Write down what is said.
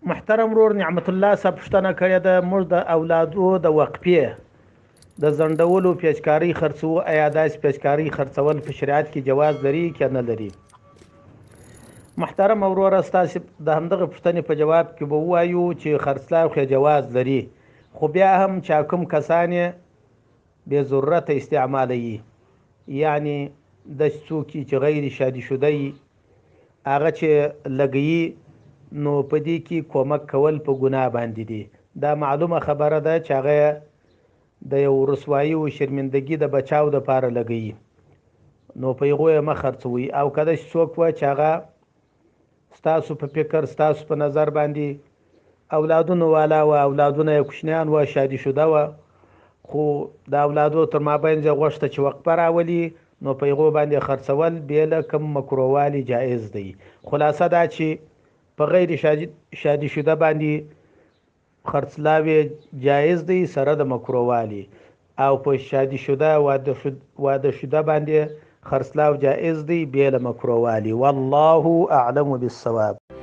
محترم ورور نعمت الله صاحب پوښتنه کړې ده موږ د اولادو د وقفې د زنډولو پیچکارۍ خرڅو آیا داسې پیچکارۍ خرڅول په شریعت کې جواز لري که نه لري؟ محترم وروره ستاسې د همدغه پوښتنې په جواب کې به ووایو چې خرڅلاو خو جواز لري، خو بیا هم چا کوم کسان یې بې ضرورته استعمالوي، یعنی د څوک چې غیر شادي شده وي هغه چې لګوي نو په دې کې کومک کول په ګناه باندې دي. دا معلومه خبره ده چې هغه د یو رسوایي او شرمندګي د بچاو دپاره لګوي، نو په هغو یې مه خرڅوئ. او که داسې څوک وه چې هغه ستاسو په فکر ستاسو په نظر باندې اولادونو والا وه، اولادونه یې کوچنیان وه، شادي شده وه، خو د اولادو تر مابین یې غوښته چې وقفه راولي، نو په هغو باندې خرڅول بې له کوم مکروهوالي جایز دی. خلاصه دا چې په غیر شادي شده باندې خرڅلاوی جایز دی سره د مکروهوالي، او په شادي شده واده شده باندې خرڅلاو جایز دی بې له مکروهوالي. والله اعلم بالصواب.